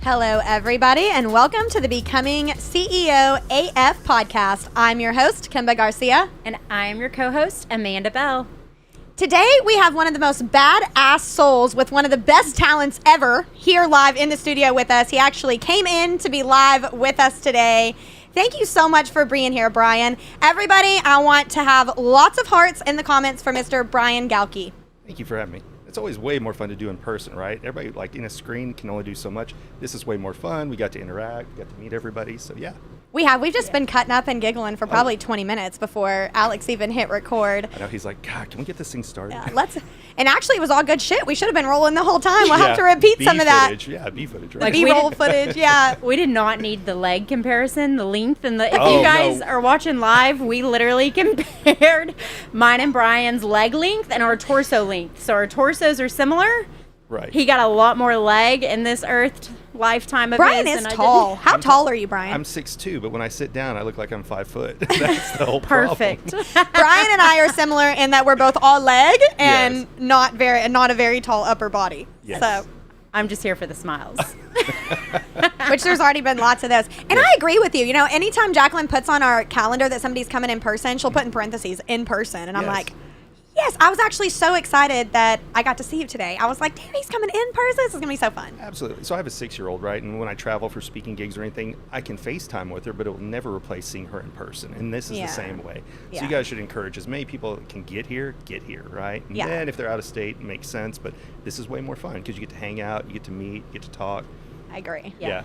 Hello, everybody, and welcome to the Becoming CEO AF podcast. I'm your host, Kimba Garcia. And I am your co-host, Amanda Bell. Today, we have one of the most badass souls with one of the best talents ever here live in the studio with us. He actually came in to be live with us today. Thank you so much for being here, Brian. Everybody, I want to have lots of hearts in the comments for Mr. Brian Galke. Thank you for having me. It's always way more fun to do in person, right? Everybody, like, in a screen can only do so much. This is way more fun. We got to interact. We got to meet everybody. So, yeah. We've just been cutting up and giggling for probably 20 minutes before Alex even hit record. I know. He's like, God, can we get this thing started? Yeah, and actually, it was all good shit. We should have been rolling the whole time. We'll have to repeat some of that. Yeah, B footage, right? Like B-roll footage, yeah. We did not need the leg comparison, the length, and if you guys are watching live, we literally compared mine and Brian's leg length and our torso length. So our torsos are similar. Right. He got a lot more leg in this Earth lifetime of Brian his. Brian is tall. How tall are you, Brian? I'm 6'2", but when I sit down, I look like I'm 5 foot. That's the whole Perfect. problem. Brian and I are similar in that we're both all leg and not a very tall upper body. Yes. So I'm just here for the smiles. Which there's already been lots of those. And I agree with you. You know, anytime Jacqueline puts on our calendar that somebody's coming in person, she'll put in parentheses, in person. And I'm like, yes, I was actually so excited that I got to see you today. I was like, damn, he's coming in person. This is going to be so fun. Absolutely. So I have a 6-year-old, right? And when I travel for speaking gigs or anything, I can FaceTime with her, but it will never replace seeing her in person. And this is the same way. So you guys should encourage as many people that can get here, right? And then if they're out of state, it makes sense. But this is way more fun because you get to hang out, you get to meet, you get to talk. I agree. Yeah.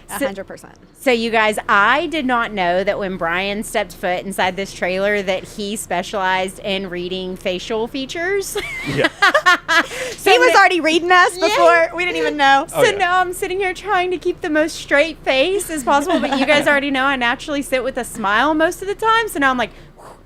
100%. So you guys, I did not know that when Brian stepped foot inside this trailer that he specialized in reading facial features. Yeah. So he was already reading us before. We didn't even know. So now I'm sitting here trying to keep the most straight face as possible. But you guys already know I naturally sit with a smile most of the time. So now I'm like,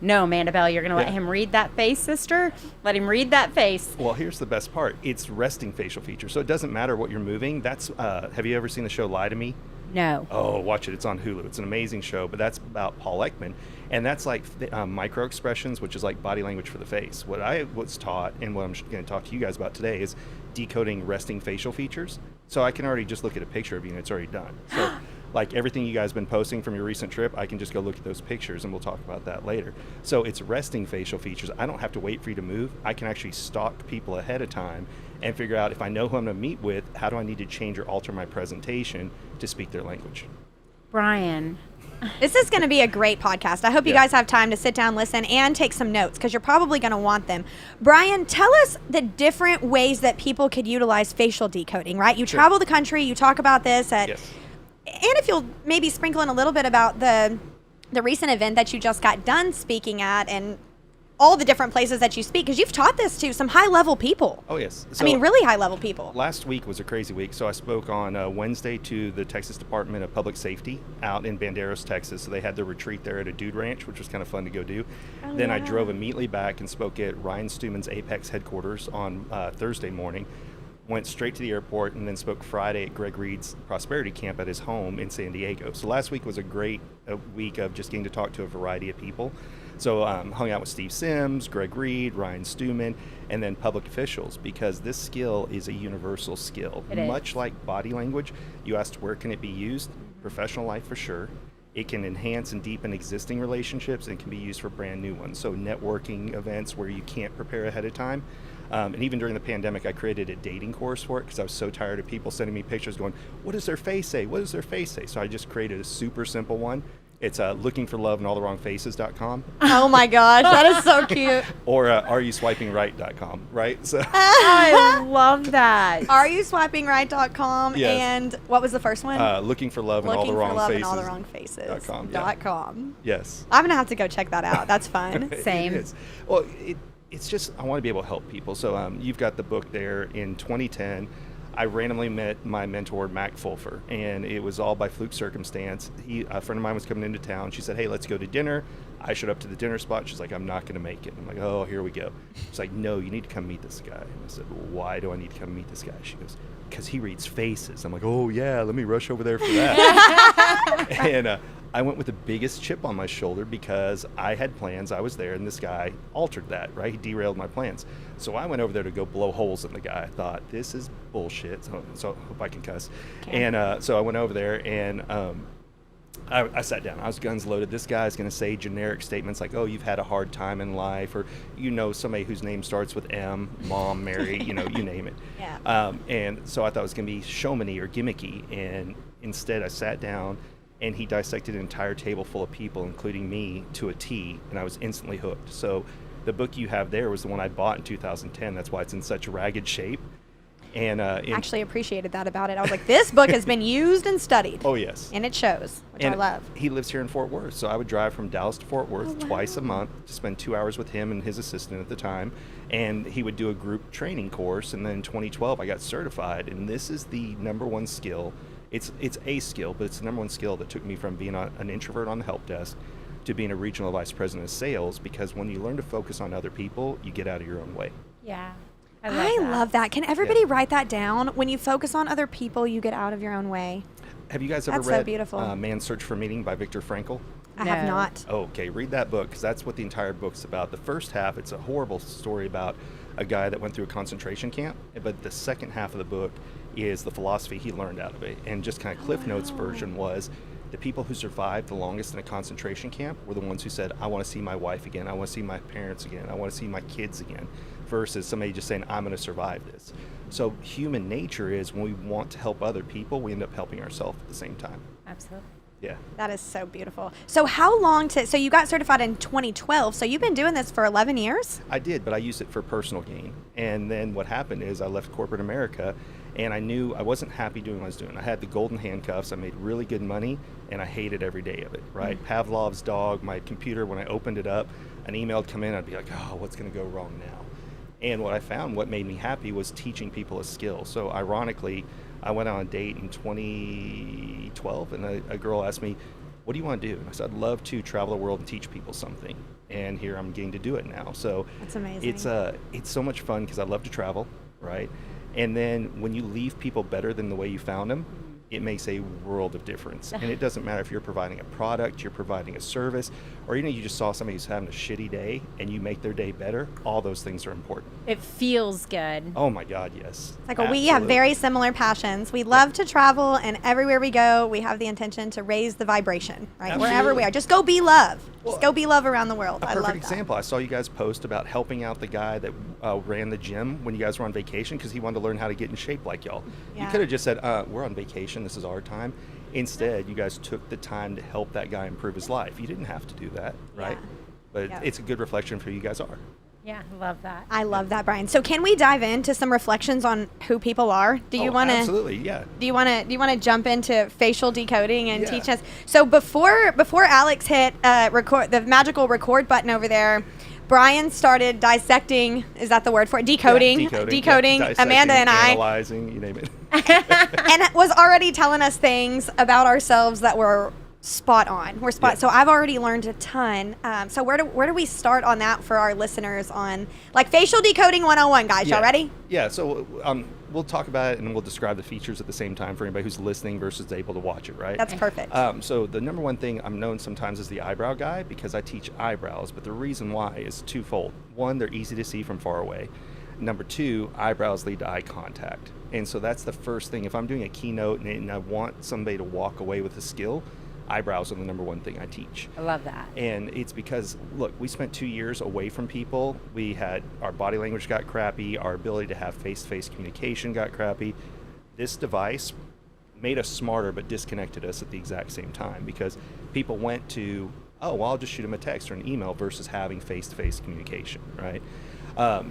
no, Amanda Bell, you're going to let him read that face, sister? Let him read that face. Well, here's the best part. It's resting facial features. So it doesn't matter what you're moving. That's have you ever seen the show Lie to Me? No. Oh, watch it. It's on Hulu. It's an amazing show, but that's about Paul Ekman. And that's like micro expressions, which is like body language for the face. What I was taught and what I'm going to talk to you guys about today is decoding resting facial features. So I can already just look at a picture of you and it's already done. So like everything you guys have been posting from your recent trip, I can just go look at those pictures and we'll talk about that later. So it's resting facial features. I don't have to wait for you to move. I can actually stalk people ahead of time and figure out if I know who I'm going to meet with, how do I need to change or alter my presentation to speak their language. Brian. This is going to be a great podcast. I hope you guys have time to sit down, listen, and take some notes because you're probably going to want them. Brian, tell us the different ways that people could utilize facial decoding, right? You travel the country, you talk about this at... Yes. And if you'll maybe sprinkle in a little bit about the recent event that you just got done speaking at and all the different places that you speak, because you've taught this to some high-level people. Oh, yes. So really high-level people. Last week was a crazy week. So I spoke on Wednesday to the Texas Department of Public Safety out in Banderas, Texas. So they had their retreat there at a dude ranch, which was kind of fun to go do. Then I drove immediately back and spoke at Ryan Stewman's Apex headquarters on Thursday morning. Went straight to the airport and then spoke Friday at Greg Reed's Prosperity Camp at his home in San Diego. So last week was a great week of just getting to talk to a variety of people. So hung out with Steve Sims, Greg Reed, Ryan Stewman, and then public officials because this skill is a universal skill. Much like body language, you asked where can it be used? Professional life for sure. It can enhance and deepen existing relationships and can be used for brand new ones. So networking events where you can't prepare ahead of time. And even during the pandemic, I created a dating course for it because I was so tired of people sending me pictures going, what does their face say? What does their face say? So I just created a super simple one. It's lookingforloveandallthewrongfaces.com. Oh my gosh, that is so cute. Or areyouswipingrght.com, right? So I love that. Areyouswipingrght.com and what was the first one? lookingforloveandallthewrongfaces.com. Yes. I'm going to have to go check that out. That's fun. Same. Well, it's just, I want to be able to help people. So you've got the book there. In 2010, I randomly met my mentor, Mac Fulfer, and it was all by fluke circumstance. A friend of mine was coming into town. She said, hey, let's go to dinner. I showed up to the dinner spot. She's like, I'm not going to make it. I'm like, oh, here we go. She's like, no, you need to come meet this guy. And I said, well, why do I need to come meet this guy? She goes, because he reads faces. I'm like, oh, yeah, let me rush over there for that. And I went with the biggest chip on my shoulder because I had plans. I was there, and this guy altered that, right? He derailed my plans. So I went over there to go blow holes in the guy. I thought, this is bullshit. So I hope I can cuss. Okay. And so I went over there, and I sat down. I was guns loaded. This guy's going to say generic statements like, oh, you've had a hard time in life, or somebody whose name starts with M, Mom, Mary, you name it. Yeah. And so I thought it was going to be showmany or gimmicky, and instead I sat down, and he dissected an entire table full of people, including me, to a T, and I was instantly hooked. So the book you have there was the one I bought in 2010. That's why it's in such ragged shape. And actually appreciated that about it. I was like, this book has been used and studied. Oh, yes. And it shows, which And I love. he lives here in Fort Worth, so I would drive from Dallas to Fort Worth Oh, twice a wow. month to spend 2 hours with him and his assistant at the time, and he would do a group training course. And then in 2012, I got certified, and this is the number one skill. It's a skill, but it's the number one skill that took me from being an introvert on the help desk to being a regional vice president of sales, because when you learn to focus on other people, you get out of your own way. Yeah. I love that. Can everybody write that down? When you focus on other people, you get out of your own way. Have you guys ever That's so read beautiful. Man's Search for Meaning by Viktor Frankl? I have No. not. Oh, okay, read that book, because that's what the entire book's about. The first half, it's a horrible story about a guy that went through a concentration camp, but the second half of the book is the philosophy he learned out of it. And just kind of Cliff Notes version was the people who survived the longest in a concentration camp were the ones who said, I want to see my wife again, I want to see my parents again, I want to see my kids again, versus somebody just saying, I'm going to survive this. So human nature is when we want to help other people, we end up helping ourselves at the same time. Absolutely. Yeah. That is so beautiful. So how long so you got certified in 2012, so you've been doing this for 11 years? I did, but I used it for personal gain. And then what happened is I left corporate America, and I knew I wasn't happy doing what I was doing. I had the golden handcuffs, I made really good money, and I hated every day of it, right? Pavlov's dog, my computer, when I opened it up, an email would come in, I'd be like, oh, what's going to go wrong now? And what I found, what made me happy, was teaching people a skill. So ironically, I went on a date in 2012, and a girl asked me, what do you want to do? And I said, I'd love to travel the world and teach people something. And here I'm getting to do it now. So That's amazing. it's so much fun because I love to travel, right? And then when you leave people better than the way you found them, it makes a world of difference. And it doesn't matter if you're providing a product, you're providing a service, or you just saw somebody who's having a shitty day and you make their day better. All those things are important. It feels good. Oh my God, yes. Like we have very similar passions. We love to travel, and everywhere we go, we have the intention to raise the vibration, right? Absolutely. Wherever we are. Just go be love. Well, Just go be love around the world. A I perfect love example, I saw you guys post about helping out the guy that ran the gym when you guys were on vacation because he wanted to learn how to get in shape like y'all. You Yeah. could have just said, we're on vacation, this is our time. Instead, you guys took the time to help that guy improve his life. You didn't have to do that, right? Yeah. But Yeah. it's a good reflection of who you guys are. Yeah, love that. I love that, Brian. So can we dive into some reflections on who people are? Do you want to? Absolutely, yeah. Do you want to jump into facial decoding and Yeah. teach us? So before Alex hit record the magical record button over there, Brian started dissecting. Is that the word for it? Decoding. Yeah, Decoding. dissecting, Amanda and I, analyzing, you name it. and was already telling us things about ourselves that were spot on. We're spot. Yeah. So I've already learned a ton. So where do we start on that for our listeners on like facial decoding 101, guys? Y'all ready? Yeah, so we'll talk about it and we'll describe the features at the same time for anybody who's listening versus able to watch it, right? That's perfect. So the number one thing I'm known sometimes as the eyebrow guy because I teach eyebrows, but the reason why is twofold. One, they're easy to see from far away. Number two, eyebrows lead to eye contact. And so that's the first thing. If I'm doing a keynote and I want somebody to walk away with a skill, eyebrows are the number one thing I teach. I love that. And it's because, look, we spent 2 years away from people. We had, our body language got crappy. Our ability to have face-to-face communication got crappy. This device made us smarter, but disconnected us at the exact same time because people went to, oh, well, I'll just shoot them a text or an email versus having face-to-face communication, right?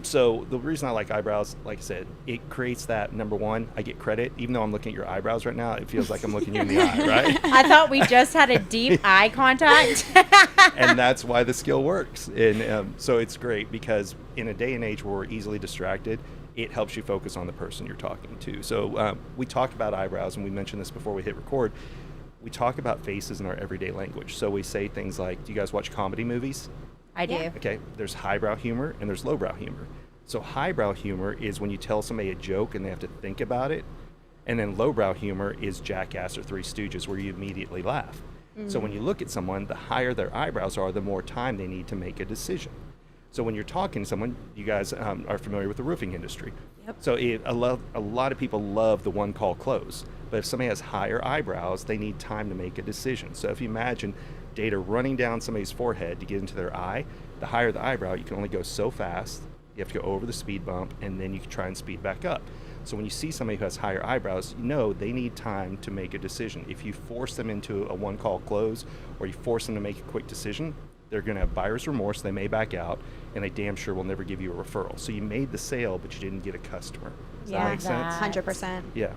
So the reason I like eyebrows, like I said, it creates that, number one, I get credit. Even though I'm looking at your eyebrows right now, it feels like I'm looking you in the eye, right? I thought we just had a deep eye contact. And that's why the skill works. And so it's great because in a day and age where we're easily distracted, it helps you focus on the person you're talking to. So we talked about eyebrows, and we mentioned this before we hit record. We talk about faces in our everyday language. So we say things like, do you guys watch comedy movies? I do. Yeah. Okay, there's highbrow humor and there's lowbrow humor. So highbrow humor is when you tell somebody a joke and they have to think about it. And then lowbrow humor is Jackass or Three Stooges where you immediately laugh. So when you look at someone, the higher their eyebrows are, the more time they need to make a decision. So when you're talking to someone, you guys are familiar with the roofing industry. Yep. So a lot of people love the one call close. But if somebody has higher eyebrows, they need time to make a decision. So if you imagine data running down somebody's forehead to get into their eye, the higher the eyebrow, you can only go so fast. You have to go over the speed bump, and then you can try and speed back up. So when you see somebody who has higher eyebrows, you know they need time to make a decision. If you force them into a one call close, or you force them to make a quick decision, they're going to have buyer's remorse, they may back out, and they damn sure will never give you a referral. So you made the sale, but you didn't get a customer. Does that make sense? 100%. Yeah.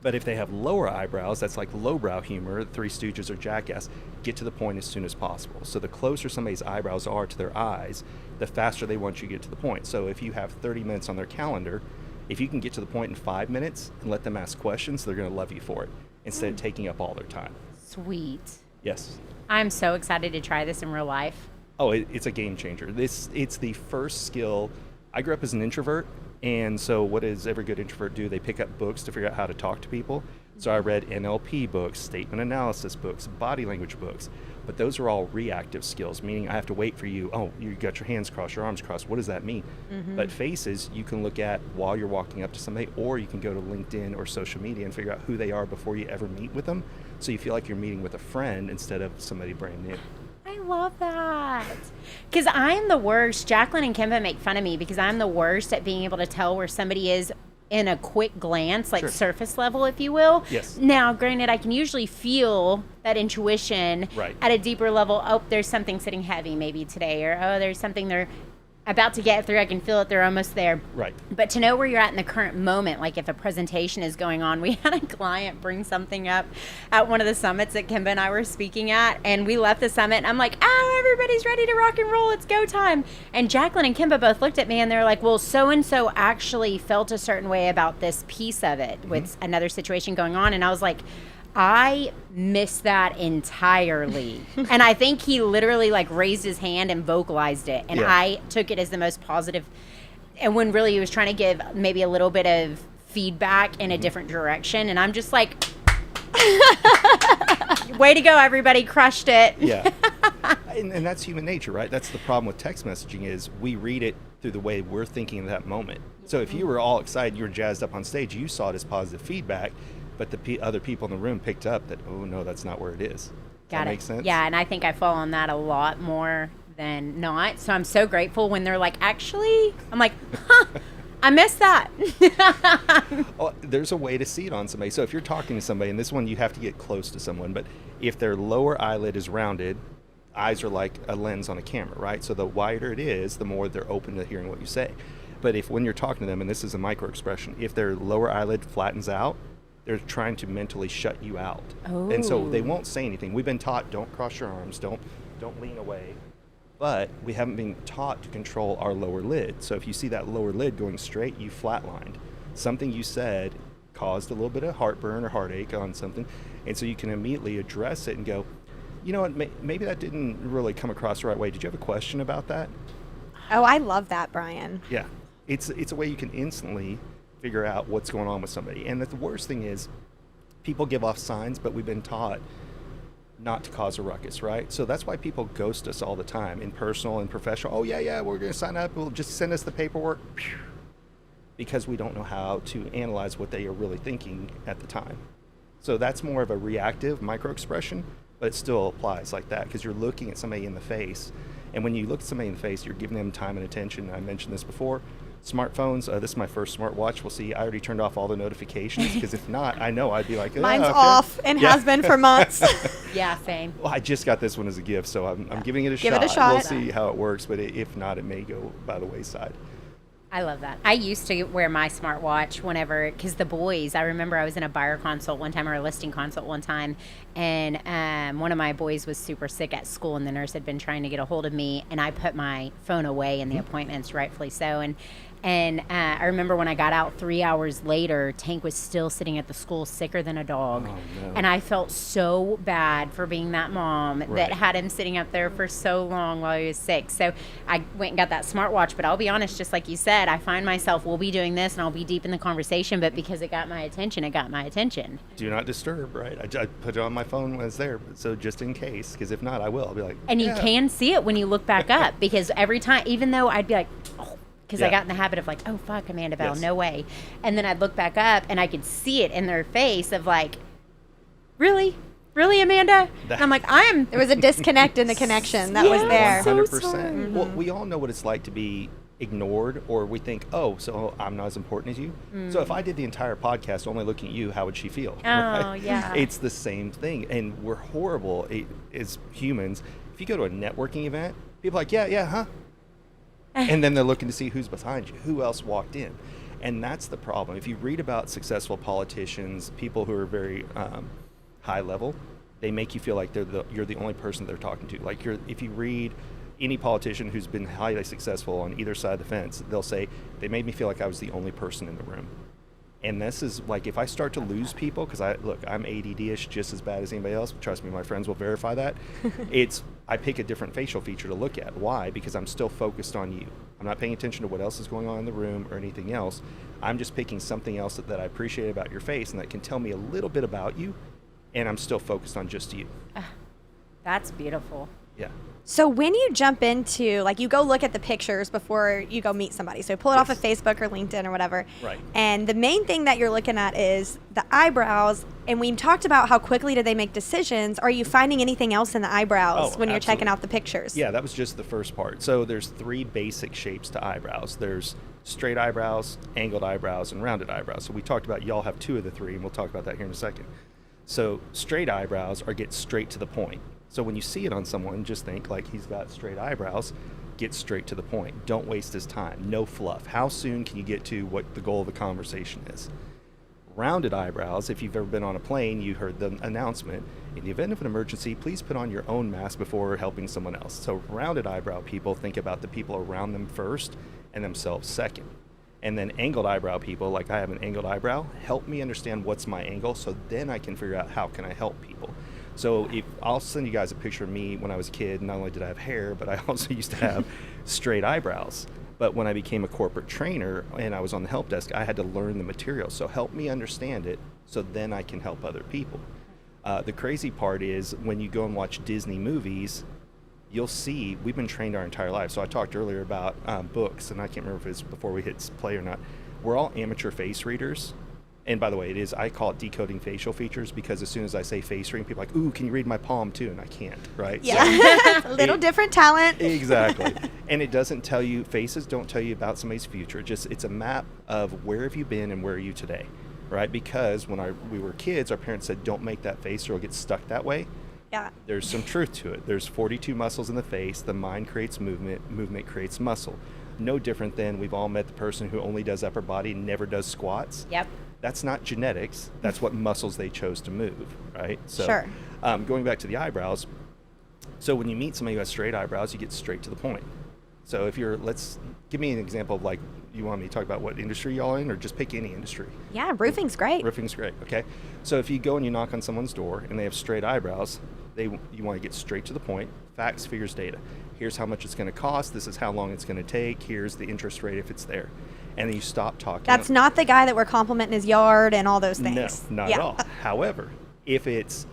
But if they have lower eyebrows, that's like lowbrow humor, Three Stooges or Jackass, get to the point as soon as possible. So the closer somebody's eyebrows are to their eyes, the faster they want you to get to the point. So if you have 30 minutes on their calendar, if you can get to the point in 5 minutes and let them ask questions, they're going to love you for it instead of taking up all their time. Sweet. Yes. I'm so excited to try this in real life. Oh, it's a game changer. It's the first skill. I grew up as an introvert, and so what does every good introvert do? They pick up books to figure out how to talk to people. So I read NLP books, statement analysis books, body language books, but those are all reactive skills, meaning I have to wait for you. Oh, you got your hands crossed, your arms crossed. What does that mean? But faces, you can look at while you're walking up to somebody, or you can go to LinkedIn or social media and figure out who they are before you ever meet with them. So you feel like you're meeting with a friend instead of somebody brand new. I love that. Because I'm the worst. Jacqueline and Kimba make fun of me because I'm the worst at being able to tell where somebody is in a quick glance, like Sure. surface level, if you will. Yes. Now, granted, I can usually feel that intuition Right. at a deeper level. Oh, there's something sitting heavy maybe today, or oh, there's something they're about to get through. I can feel it. They're almost there. Right. But to know where you're at in the current moment, like if a presentation is going on, we had a client bring something up at one of the summits that Kimba and I were speaking at, and we left the summit, and I'm like, oh, everybody's ready to rock and roll. It's go time. And Jacqueline and Kimba both looked at me, and they're like, well, so-and-so actually felt a certain way about this piece of it with another situation going on. And I was like, I missed that entirely. And I think he literally like raised his hand and vocalized it. And Yeah. I took it as the most positive. And when really he was trying to give maybe a little bit of feedback in a different direction. And I'm just like, way to go, everybody. Crushed it. Yeah. And that's human nature, right? That's the problem with text messaging is we read it through the way we're thinking in that moment. So if you were all excited, you were jazzed up on stage, you saw it as positive feedback, but the other people in the room picked up that, oh, no, that's not where it is. Got that it. make sense? Yeah, and I think I fall on that a lot more than not. So I'm so grateful when they're like, actually, I'm like, huh, I missed that. Oh, there's a way to see it on somebody. So if you're talking to somebody, and this one you have to get close to someone, but if their lower eyelid is rounded, eyes are like a lens on a camera, right? So the wider it is, the more they're open to hearing what you say. But if when you're talking to them, and this is a micro expression, if their lower eyelid flattens out, they're trying to mentally shut you out. And so they won't say anything. We've been taught, don't cross your arms, don't lean away. But we haven't been taught to control our lower lid. So if you see that lower lid going straight, you flatlined. Something you said caused a little bit of heartburn or heartache on something. And so you can immediately address it and go, you know what, maybe that didn't really come across the right way. Did you have a question about that? Oh, I love that, Brian. Yeah. It's a way you can instantly figure out what's going on with somebody. And the worst thing is people give off signs, but we've been taught not to cause a ruckus, right? So that's why people ghost us all the time in personal and professional. Oh, yeah, we're going to sign up. We'll just send us the paperwork. Because we don't know how to analyze what they are really thinking at the time. So that's more of a reactive micro expression, but it still applies like that because you're looking at somebody in the face. And when you look at somebody in the face, you're giving them time and attention. I mentioned this before. Smartphones, this is my first smartwatch. We'll see, I already turned off all the notifications because if not, I know I'd be like, Mine's okay. off and has been for months. Yeah, same. Well, I just got this one as a gift, so I'm giving it a Give shot. it a shot. We'll see how it works, but if not, it may go by the wayside. I love that. I used to wear my smartwatch whenever, because the boys, I remember I was in a buyer consult one time or a listing consult one time, and one of my boys was super sick at school, and the nurse had been trying to get a hold of me, and I put my phone away in the appointments, rightfully so. And And I remember when I got out 3 hours later, Tank was still sitting at the school sicker than a dog. Oh, no. And I felt so bad for being that mom that had him sitting up there for so long while he was sick. So I went and got that smartwatch. But I'll be honest, just like you said, I find myself, we'll be doing this and I'll be deep in the conversation. But because it got my attention, it got my attention. Do not disturb, right? I put it on my phone when it's there. So just in case, because if not, I will. I'll be like, and you can see it when you look back up, because every time, even though I'd be like, oh, because I got in the habit of like, oh, fuck, Amanda Bell, no way. And then I'd look back up and I could see it in their face of like, really? Really, Amanda? And I'm like, There was a disconnect in the connection that was there. So 100%. sorry. Well, we all know what it's like to be ignored, or we think, oh, so I'm not as important as you. So if I did the entire podcast only looking at you, how would she feel? Oh, right? Yeah. It's the same thing. And we're horrible as humans. If you go to a networking event, people are like, yeah, huh? And then they're looking to see who's behind you, who else walked in. And that's the problem. If you read about successful politicians, people who are very high level, they make you feel like you're the only person they're talking to. Like if you read any politician who's been highly successful on either side of the fence, they'll say, they made me feel like I was the only person in the room. And this is like, if I start to lose people, because I'm ADD-ish just as bad as anybody else. Trust me, my friends will verify that. I pick a different facial feature to look at. Why? Because I'm still focused on you. I'm not paying attention to what else is going on in the room or anything else. I'm just picking something else that I appreciate about your face and that can tell me a little bit about you, and I'm still focused on just you. That's beautiful. Yeah. So when you jump into, like, you go look at the pictures before you go meet somebody. So pull it off of Facebook or LinkedIn or whatever. Right. And the main thing that you're looking at is the eyebrows. And we talked about how quickly do they make decisions. Are you finding anything else in the eyebrows when you're checking out the pictures? Yeah, that was just the first part. So there's 3 basic shapes to eyebrows. There's straight eyebrows, angled eyebrows, and rounded eyebrows. So we talked about, y'all have 2 of the 3, and we'll talk about that here in a second. So straight eyebrows get straight to the point. So when you see it on someone, just think like he's got straight eyebrows, get straight to the point. Don't waste his time. No fluff. How soon can you get to what the goal of the conversation is? Rounded eyebrows, if you've ever been on a plane, you heard the announcement, in the event of an emergency, please put on your own mask before helping someone else. So rounded eyebrow people think about the people around them first and themselves second. And then angled eyebrow people, like I have an angled eyebrow, help me understand what's my angle so then I can figure out how can I help people. So I'll send you guys a picture of me when I was a kid. Not only did I have hair, but I also used to have straight eyebrows. But when I became a corporate trainer and I was on the help desk, I had to learn the material. So help me understand it so then I can help other people. The crazy part is when you go and watch Disney movies, you'll see we've been trained our entire life. So I talked earlier about books, and I can't remember if it's before we hit play or not. We're all amateur face readers. And by the way, I call it decoding facial features, because as soon as I say face reading, people are like, ooh, can you read my palm too? And I can't, right? Yeah, so, a little different talent. Exactly. And it doesn't tell you, faces don't tell you about somebody's future. It's a map of where have you been and where are you today, right? Because when we were kids, our parents said, don't make that face or it'll get stuck that way. Yeah. There's some truth to it. There's 42 muscles in the face. The mind creates movement. Movement creates muscle. No different than we've all met the person who only does upper body and never does squats. Yep. That's not genetics. That's what muscles they chose to move, right? So, sure. Going back to the eyebrows, so when you meet somebody who has straight eyebrows, you get straight to the point. So let's give me an example of, like, you want me to talk about what industry y'all in, or just pick any industry? Yeah, roofing's great. Roofing's great, okay. So if you go and you knock on someone's door and they have straight eyebrows, you want to get straight to the point. Facts, figures, data. Here's how much it's going to cost. This is how long it's going to take. Here's the interest rate if it's there. And then you stop talking. That's not the guy that we're complimenting his yard and all those things. No, not at all. However, if it's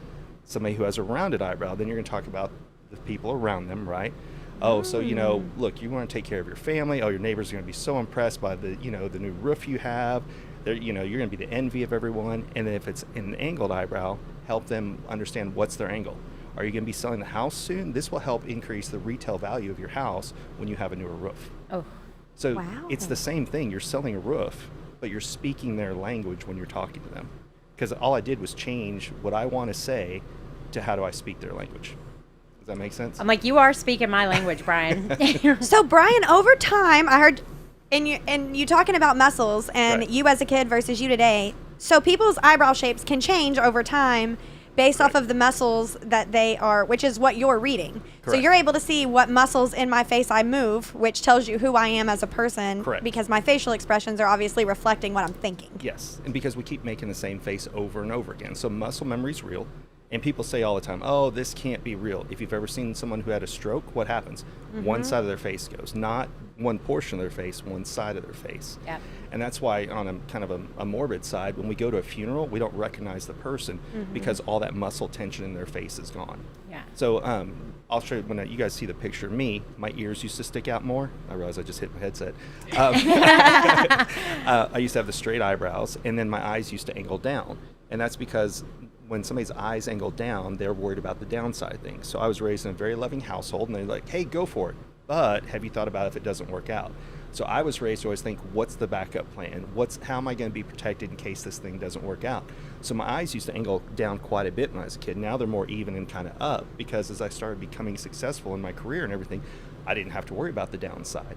somebody who has a rounded eyebrow, then you're going to talk about the people around them, right? Oh, so, look, you want to take care of your family. Oh, your neighbors are going to be so impressed by the new roof you have. You're going to be the envy of everyone. And then if it's an angled eyebrow, help them understand what's their angle. Are you going to be selling the house soon? This will help increase the retail value of your house when you have a newer roof. Oh. So It's the same thing. You're selling a roof, but you're speaking their language when you're talking to them. Because all I did was change what I want to say to how do I speak their language. Does that make sense? I'm like, you are speaking my language, Brian. So, Brian, over time, I heard and you talking about muscles and you as a kid versus you today. So people's eyebrow shapes can change over time based off Correct. of the muscles that they are, which is what you're reading. So Correct. you're able to see what muscles in my face I move, which tells you who I am as a person. Correct. Because my facial expressions are obviously reflecting what I'm thinking. Yes, and because we keep making the same face over and over again. So muscle memory is real. And people say all the time, oh, this can't be real. If you've ever seen someone who had a stroke, what happens? One side of their face goes. Not one portion of their face, one side of their face. Yep. And that's why on a kind of a morbid side, when we go to a funeral, we don't recognize the person because all that muscle tension in their face is gone. Yeah. So I'll show you, when you guys see the picture of me, my ears used to stick out more. I realize I just hit my headset. I used to have the straight eyebrows, and then my eyes used to angle down. And that's because when somebody's eyes angle down, they're worried about the downside of things. So I was raised in a very loving household, and they're like, hey, go for it. But have you thought about if it doesn't work out? So I was raised to always think, what's the backup plan? How am I going to be protected in case this thing doesn't work out? So my eyes used to angle down quite a bit when I was a kid. Now they're more even and kind of up, because as I started becoming successful in my career and everything, I didn't have to worry about the downside.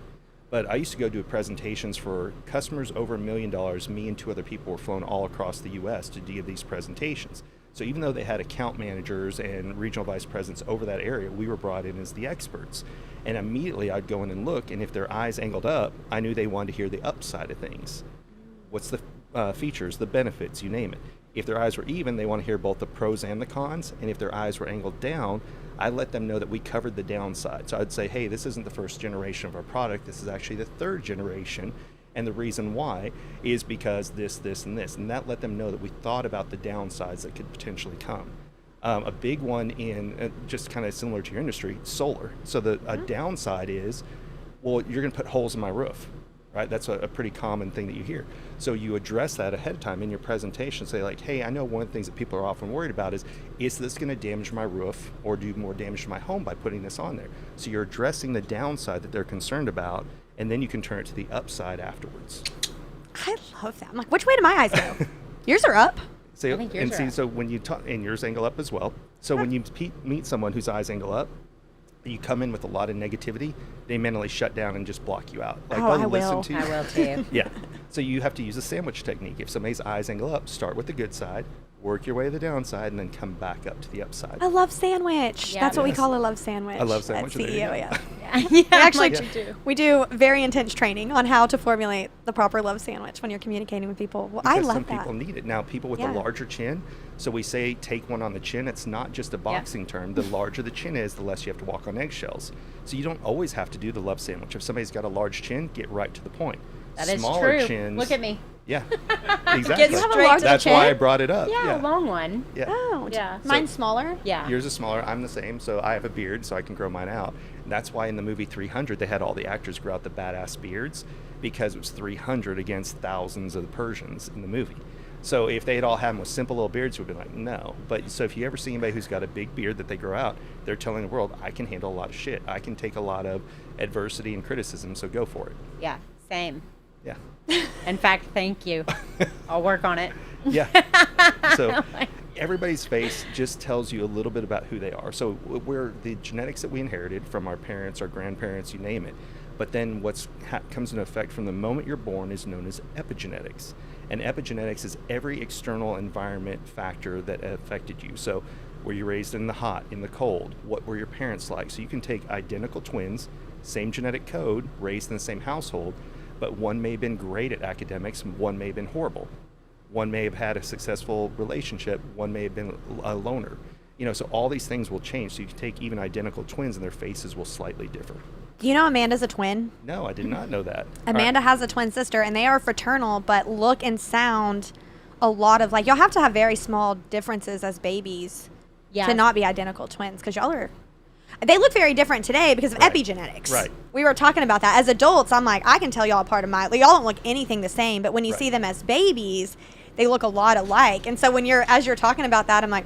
But I used to go do presentations for customers over $1 million. Me and 2 other people were flown all across the U.S. to give these presentations. So even though they had account managers and regional vice presidents over that area, we were brought in as the experts. And immediately I'd go in and look, and if their eyes angled up, I knew they wanted to hear the upside of things. What's the features, the benefits, you name it. If their eyes were even, they want to hear both the pros and the cons. And if their eyes were angled down, I let them know that we covered the downside. So I'd say, hey, this isn't the first generation of our product. This is actually the 3rd generation. And the reason why is because this, and this. And that let them know that we thought about the downsides that could potentially come. A big one in, just kind of similar to your industry, solar. So a downside is, well, you're going to put holes in my roof, right? That's a pretty common thing that you hear. So you address that ahead of time in your presentation. Say like, hey, I know one of the things that people are often worried about is this going to damage my roof or do more damage to my home by putting this on there? So you're addressing the downside that they're concerned about, and then you can turn it to the upside afterwards. I love that. I'm like, which way do my eyes go? Yours are up. So, I think yours are up. So when you talk, and yours angle up as well. So when you meet someone whose eyes angle up, you come in with a lot of negativity, they mentally shut down and just block you out. Like Oh, they'll I listen will. to you. I will too. Yeah. So you have to use a sandwich technique. If somebody's eyes angle up, start with the good side, work your way to the downside, and then come back up to the upside. A love sandwich. Yeah. That's what we Yes. call a love sandwich. A love sandwich, At there you CEO, go. yeah. Yeah, Actually, like you do. we do very intense training on how to formulate the proper love sandwich when you're communicating with people. Well, I Because love some that. people need it. Now, people with Yeah. a larger chin, so we say take one on the chin. It's not just a boxing term. The larger the chin is, the less you have to walk on eggshells. So you don't always have to do the love sandwich. If somebody's got a large chin, get right to the point. That is Smaller true. chins. Look at me. Yeah, exactly. You have a large straight to the That's chin? why I brought it up. Yeah, a long one. Yeah. Oh, Yeah. mine's So- smaller. Yeah. Yours is smaller. I'm the same. So I have a beard, so I can grow mine out. And that's why in the movie 300, they had all the actors grow out the badass beards, because it was 300 against thousands of the Persians in the movie. So if they had all had them with simple little beards, we'd be like, no. But so if you ever see anybody who's got a big beard that they grow out, they're telling the world, I can handle a lot of shit. I can take a lot of adversity and criticism, so go for it. Yeah. Same. Yeah. In fact, thank you. I'll work on it. Yeah. So everybody's face just tells you a little bit about who they are. So we're the genetics that we inherited from our parents, our grandparents, you name it. But then what comes into effect from the moment you're born is known as epigenetics. And epigenetics is every external environment factor that affected you. So were you raised in the hot, in the cold? What were your parents like? So you can take identical twins, same genetic code, raised in the same household, but one may have been great at academics, one may have been horrible. One may have had a successful relationship, one may have been a loner. You know, so all these things will change. So you can take even identical twins and their faces will slightly differ. Do you know Amanda's a twin? No, I did not know that. Amanda has a twin sister, and they are fraternal, but look and sound a lot of like, y'all have to have very small differences as babies Yeah. to not be identical twins, because y'all are. They look very different today because of Right. epigenetics. Right. We were talking about that. As adults, I'm like, I can tell y'all apart of my. Like, y'all don't look anything the same, but when you Right. see them as babies, they look a lot alike. And so when as you're talking about that, I'm like,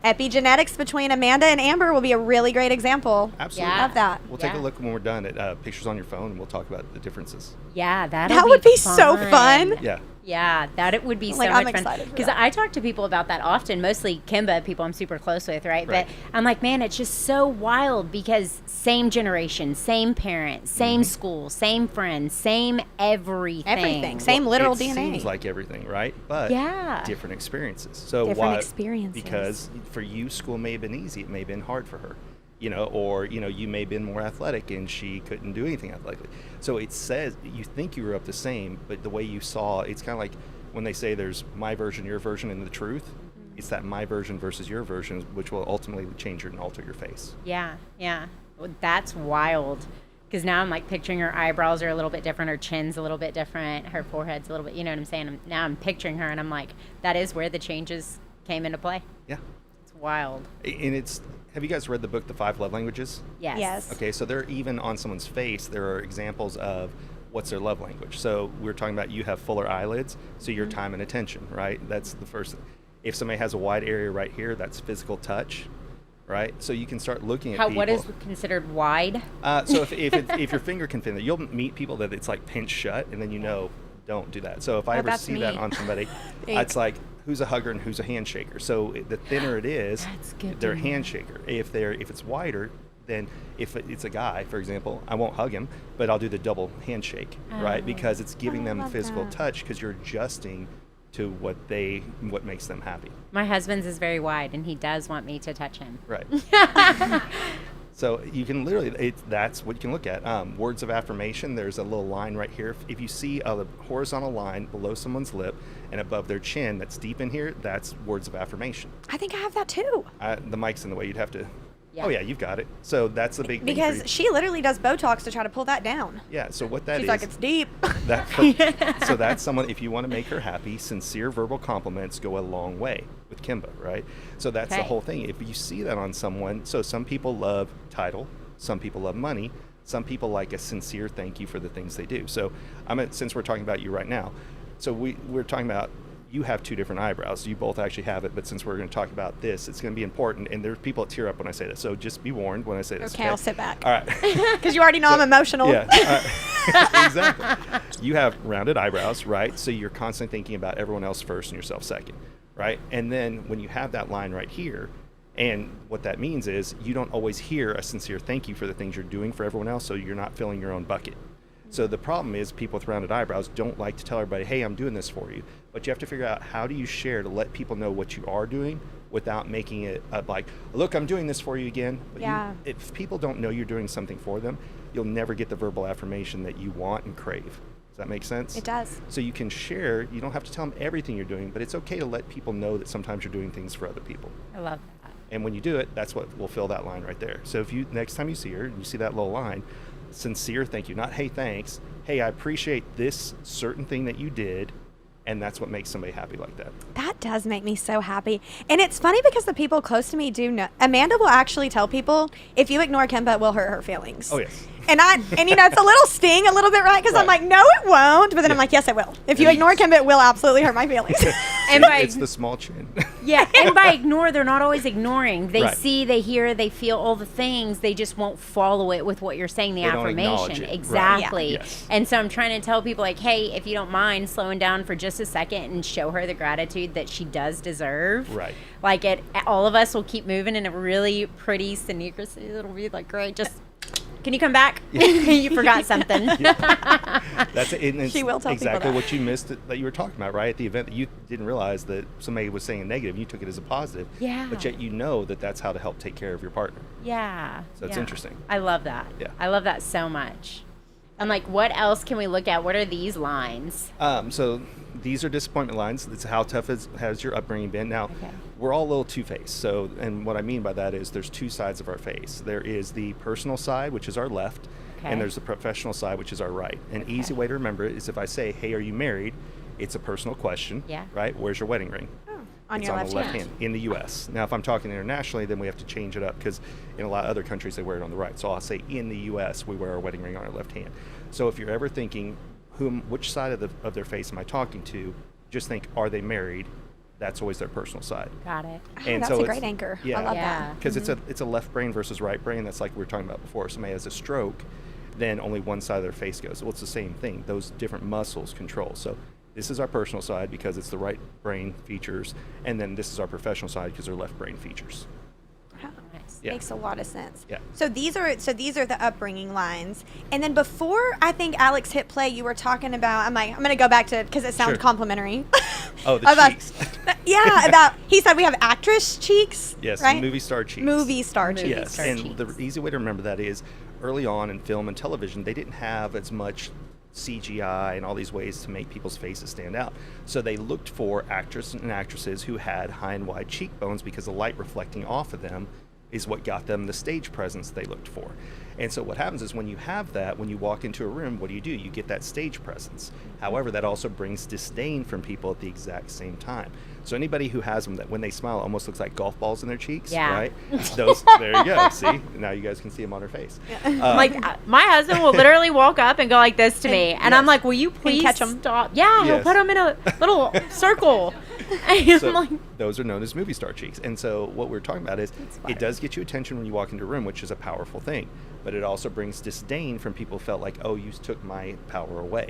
epigenetics between Amanda and Amber will be a really great example. Absolutely. Yeah. Of that. We'll take a Yeah. look when we're done at pictures on your phone, and we'll talk about the differences. Yeah, That would be so fun. Yeah. Yeah, that it would be so Like, much I'm fun. excited for Because that. I talk to people about that often, mostly Kimba people I'm super close with, right? Right. But I'm like, man, it's just so wild because same generation, same parents, same school, same friends, same everything. Everything. Same literal it DNA. Seems like everything, right? But Yeah. different experiences. So Different why? experiences. Because for you, school may have been easy. It may have been hard for her. Or you may have been more athletic and she couldn't do anything athletically. So it says you think you were up the same, but the way you saw, it's kind of like when they say there's my version, your version, and the truth. It's that my version versus your version, which will ultimately change and alter your face. Yeah, yeah. Well, that's wild. Because now I'm like picturing her eyebrows are a little bit different, her chin's a little bit different, her forehead's a little bit, you know what I'm saying? Now I'm picturing her and I'm like, that is where the changes came into play. Yeah. It's wild. And have you guys read the book, The 5 Love Languages? Yes. Yes. Okay, so there even on someone's face, there are examples of what's their love language. So we're talking about you have fuller eyelids, so your time and attention, right? That's the first. If somebody has a wide area right here, that's physical touch, right? So you can start looking at people. What is considered wide? So if your finger can fit in there, you'll meet people that it's like pinched shut, and then don't do that. So if I ever that's see that me. on somebody, Thanks. it's like who's a hugger and who's a handshaker. So the thinner it is, That's good they're a to know. handshaker. If it's wider, then if it's a guy, for example, I won't hug him, but I'll do the double handshake, right? Because it's giving them love physical that. touch because you're adjusting to what makes them happy, My husband's is very wide and he does want me to touch him. right? So you can literally, that's what you can look at. Words of affirmation, there's a little line right here. If you see a horizontal line below someone's lip and above their chin that's deep in here, that's words of affirmation. I think I have that too. The mic's in the way, you'd have to, Yeah. oh yeah, you've got it. So that's the big thing for Because you. she literally does Botox to try to pull that down. Yeah, so what that She's is, like, it's deep. so that's someone, if you want to make her happy, sincere verbal compliments go a long way with Kimba, right? So that's the Okay. whole thing. If you see that on someone, so some people love title, some people love money, some people like a sincere thank you for the things they do. So since we're talking about you right now, so we're talking about you have two different eyebrows. You both actually have it, but since we're going to talk about this, it's going to be important. And there's people that tear up when I say this. So just be warned when I say this. Okay, I'll sit back. All right. Because you already know I'm emotional. Yeah, exactly. You have rounded eyebrows, right? So you're constantly thinking about everyone else first and yourself second, right? And then when you have that line right here, and what that means is you don't always hear a sincere thank you for the things you're doing for everyone else, so you're not filling your own bucket. So the problem is people with rounded eyebrows don't like to tell everybody, hey, I'm doing this for you. But you have to figure out how do you share to let people know what you are doing without making it like, look, I'm doing this for you again. But Yeah. if people don't know you're doing something for them, you'll never get the verbal affirmation that you want and crave. Does that make sense? It does. So you can share, you don't have to tell them everything you're doing, but it's okay to let people know that sometimes you're doing things for other people. I love that. And when you do it, that's what will fill that line right there. So if you, next time you see her, and you see that little line, sincere thank you, not hey, thanks. Hey, I appreciate this certain thing that you did, and that's what makes somebody happy like that. That does make me so happy. And it's funny because the people close to me do know. Amanda will actually tell people, if you ignore Kimba, it will hurt her feelings. Oh, yes. And you know, it's a little sting a little bit, right? Because I'm Right. like, no, it won't. But then I'm Yeah. like, yes, it will. If you ignore Kimba, it will absolutely hurt my feelings. And by It's the small chin. yeah, and by ignore, they're not always ignoring. They Right. see, they hear, they feel all the things. They just won't follow it with what you're saying, the They don't acknowledge affirmation. it. Right. Exactly. Yeah. Yes. And so I'm trying to tell people, like, hey, if you don't mind slowing down for just a second and show her the gratitude that she does deserve. Right. Like, all of us will keep moving in a really pretty synchrony. It'll be like, great, just. Can you come back? You forgot something. That's it. And it's She will tell people exactly that. what you missed that you were talking about, right? At the event that you didn't realize that somebody was saying a negative, you took it as a positive. Yeah. But yet you know that that's how to help take care of your partner. Yeah. So it's yeah. interesting. I love that. Yeah. I love that so much. I'm like, what else can we look at? What are these lines? So these are disappointment lines. It's how tough has your upbringing been. Now, Okay. we're all a little two-faced. So, and what I mean by that is there's two sides of our face. There is the personal side, which is our left, Okay. and there's the professional side, which is our right. An easy way to remember it is if I say, hey, are you married? It's a personal question, Yeah. right? Where's your wedding ring? On It's your on left the left hand. hand in the U.S. Now, if I'm talking internationally, then we have to change it up because in a lot of other countries they wear it on the right. So I'll say in the U.S. we wear our wedding ring on our left hand. So if you're ever thinking, which side of their face am I talking to? Just think, are they married? That's always their personal side. Got it. Oh, And that's so a it's- great anchor. yeah. I love Yeah. that. Because it's a left brain versus right brain. That's like we were talking about before. If somebody has a stroke, then only one side of their face goes. Well, it's the same thing. Those different muscles control. So this is our personal side because it's the right brain features, and then this is our professional side because they're left brain features. Nice. Yeah. Makes a lot of sense. Yeah. So these are the upbringing lines. And then before I think Alex hit play, you were talking about. I'm going to go back to because it sounds Sure. complimentary. Oh, the cheeks. Yeah, about he said we have actress cheeks. Yes, right? movie star cheeks. Movie star cheeks. Yes, star and cheeks. the easy way to remember that is early on in film and television, they didn't have as much CGI and all these ways to make people's faces stand out. So they looked for actors and actresses who had high and wide cheekbones because the light reflecting off of them is what got them the stage presence they looked for. And so what happens is when you have that, when you walk into a room, what do? You get that stage presence. However, that also brings disdain from people at the exact same time. So anybody who has them that when they smile, it almost looks like golf balls in their cheeks, Yeah. right? Those, there you go. See, now you guys can see them on her face. My husband will literally walk up and go like this to me, and I'm Yes. like, "Will you please catch 'em. stop?" Yeah, he'll Yes. put them in a little circle. And I'm So like, those are known as movie star cheeks. And so what we're talking about is it does get you attention when you walk into a room, which is a powerful thing. But it also brings disdain from people who felt like, oh, you took my power away.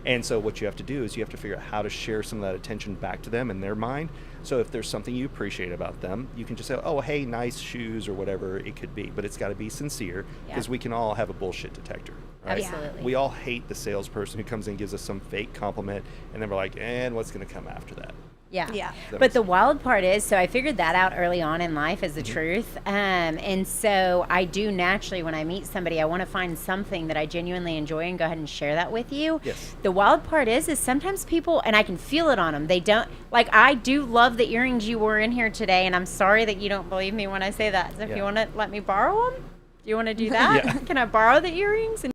And so what you have to do is you have to figure out how to share some of that attention back to them in their mind. So if there's something you appreciate about them, you can just say, oh, hey, nice shoes or whatever it could be. But it's got to be sincere because Yeah. we can all have a bullshit detector. Right? Absolutely. We all hate the salesperson who comes in and gives us some fake compliment. And then we're like, and what's going to come after that? Yeah. Yeah. But the wild part is, so I figured that out early on in life as the Mm-hmm. truth. And so I do naturally, when I meet somebody, I want to find something that I genuinely enjoy and go ahead and share that with you. Yes. The wild part is sometimes people, and I can feel it on them, they don't, like, I do love the earrings you wore in here today, and I'm sorry that you don't believe me when I say that. So if Yeah. you want to let me borrow them, do you want to do that? Yeah. Can I borrow the earrings? And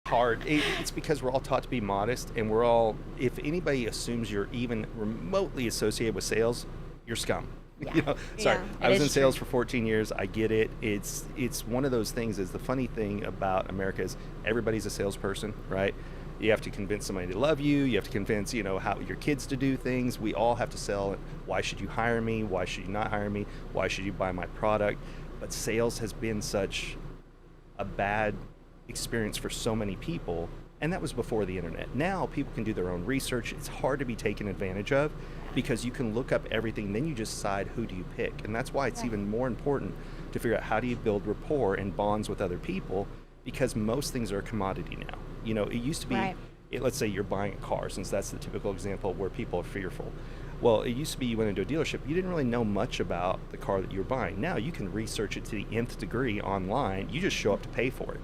Hard. It's because we're all taught to be modest, and we're all, if anybody assumes you're even remotely associated with sales, you're scum. Yeah. You know, sorry, Yeah. I It was is in sales true. for 14 years. I get it. It's one of those things. Is the funny thing about America is everybody's a salesperson, right? You have to convince somebody to love you. You have to convince, how your kids to do things. We all have to sell. Why should you hire me? Why should you not hire me? Why should you buy my product? But sales has been such a bad experience for so many people, and that was before the internet. Now people can do their own research. It's hard to be taken advantage of because you can look up everything, then you just decide who do you pick. And that's why it's even more important to figure out how do you build rapport and bonds with other people, because most things are a commodity now. It used to be, Right. let's say you're buying a car, since that's the typical example where people are fearful. Well, it used to be you went into a dealership, you didn't really know much about the car that you were buying. Now you can research it to the nth degree online. You just show up to pay for it.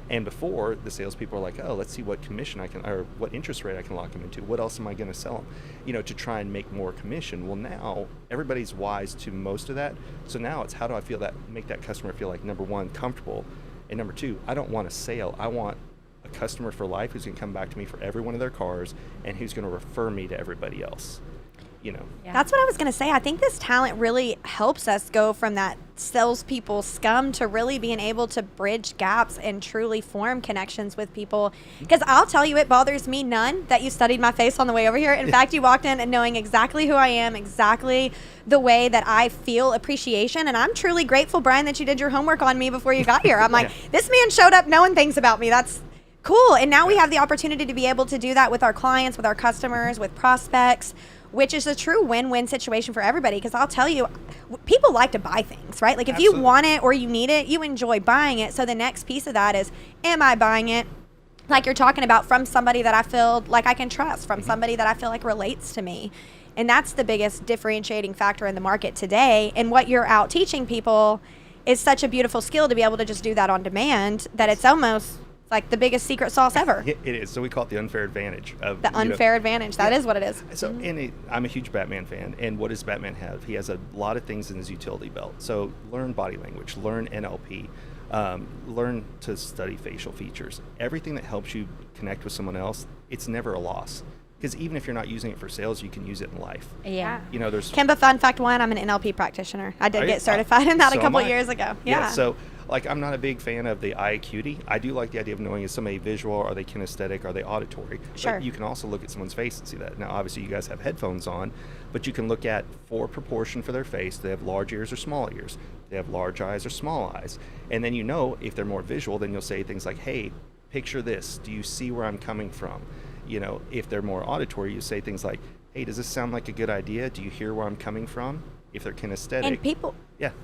And before, the salespeople are like, oh, let's see what commission or what interest rate I can lock them into. What else am I going to sell them, to try and make more commission. Well, now everybody's wise to most of that. So now it's how do I make that customer feel like, number one, comfortable, and number two, I don't want a sale. I want a customer for life who's going to come back to me for every one of their cars and who's going to refer me to everybody else. Yeah. That's what I was going to say. I think this talent really helps us go from that salespeople scum to really being able to bridge gaps and truly form connections with people. Because I'll tell you, it bothers me none that you studied my face on the way over here. In fact, you walked in and knowing exactly who I am, exactly the way that I feel appreciation. And I'm truly grateful, Brian, that you did your homework on me before you got here. I'm like, this man showed up knowing things about me. That's cool. And now we have the opportunity to be able to do that with our clients, with our customers, with prospects, which is a true win-win situation for everybody. Because I'll tell you, people like to buy things, right? Like if Absolutely. you want it or you need it, you enjoy buying it. So the next piece of that is, am I buying it, like you're talking about, from somebody that I feel like I can trust, from somebody that I feel like relates to me? And that's the biggest differentiating factor in the market today. And what you're out teaching people is such a beautiful skill to be able to just do that on demand that it's almost like the biggest secret sauce ever. It is. So we call it the unfair advantage of The unfair advantage. That is what it is. So, I'm a huge Batman fan, and what does Batman have? He has a lot of things in his utility belt. So, learn body language, learn NLP, learn to study facial features. Everything that helps you connect with someone else, it's never a loss. Because even if you're not using it for sales, you can use it in life. Yeah. There's Kimba, fun fact one, I'm an NLP practitioner. I did Are you? get certified in that So a couple am I. years ago. Yeah. So, I'm not a big fan of the eye acuity. I do like the idea of knowing, is somebody visual, are they kinesthetic, are they auditory? Sure. But you can also look at someone's face and see that. Now, obviously, you guys have headphones on, but you can look at for proportion for their face. They have large ears or small ears. They have large eyes or small eyes. And then if they're more visual, then you'll say things like, hey, picture this. Do you see where I'm coming from? if they're more auditory, you say things like, hey, does this sound like a good idea? Do you hear where I'm coming from? If they're kinesthetic. And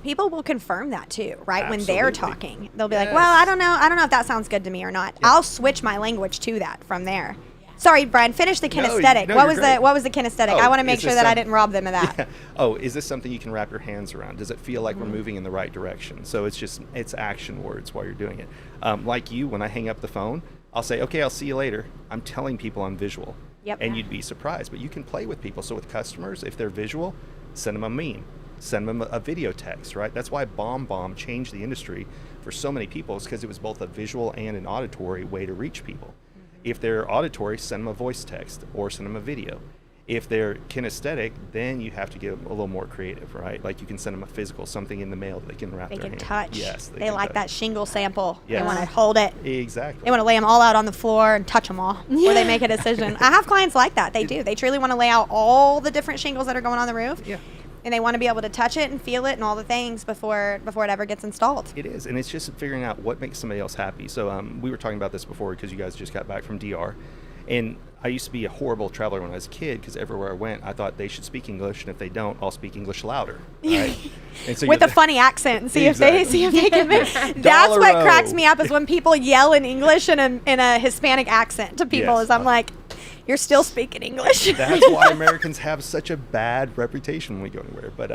people will confirm that too, right? Absolutely. When they're talking, they'll be like, Yes. well, I don't know if that sounds good to me or not. I'll switch my language to that from there. Sorry, Brian, finish the kinesthetic. No, what you're was great. what was the kinesthetic? Oh, I want to make is sure this that I some- didn't rob them of that. Yeah. Oh, is this something you can wrap your hands around? Does it feel like we're moving in the right direction? So it's action words while you're doing it. Like you, when I hang up the phone, I'll say, okay, I'll see you later. I'm telling people I'm visual. Yep. And you'd be surprised, but you can play with people. So with customers, if they're visual, send them a meme, send them a video text, right? That's why Bomb changed the industry for so many people, is because it was both a visual and an auditory way to reach people. If they're auditory, send them a voice text or send them a video. If they're kinesthetic, then you have to get a little more creative, right? Like you can send them a physical, something in the mail that they can wrap They their can hand. touch. Yes, They can like touch. that shingle sample. They Yes. want to hold it. Exactly. They want to lay them all out on the floor and touch them all before they make a decision. I have clients like that. They do. They truly want to lay out all the different shingles that are going on the roof. Yeah. And they want to be able to touch it and feel it and all the things before it ever gets installed. It is, and it's just figuring out what makes somebody else happy. So we were talking about this before because you guys just got back from DR, and I used to be a horrible traveler when I was a kid because everywhere I went, I thought they should speak English, and if they don't, I'll speak English louder, right? And so With you're a funny accent and see Exactly. if they can make. That's what Dollaro. cracks me up is when people yell in English in a Hispanic accent to people. Yes. Is I'm like, you're still speaking English. That's why Americans have such a bad reputation when we go anywhere. But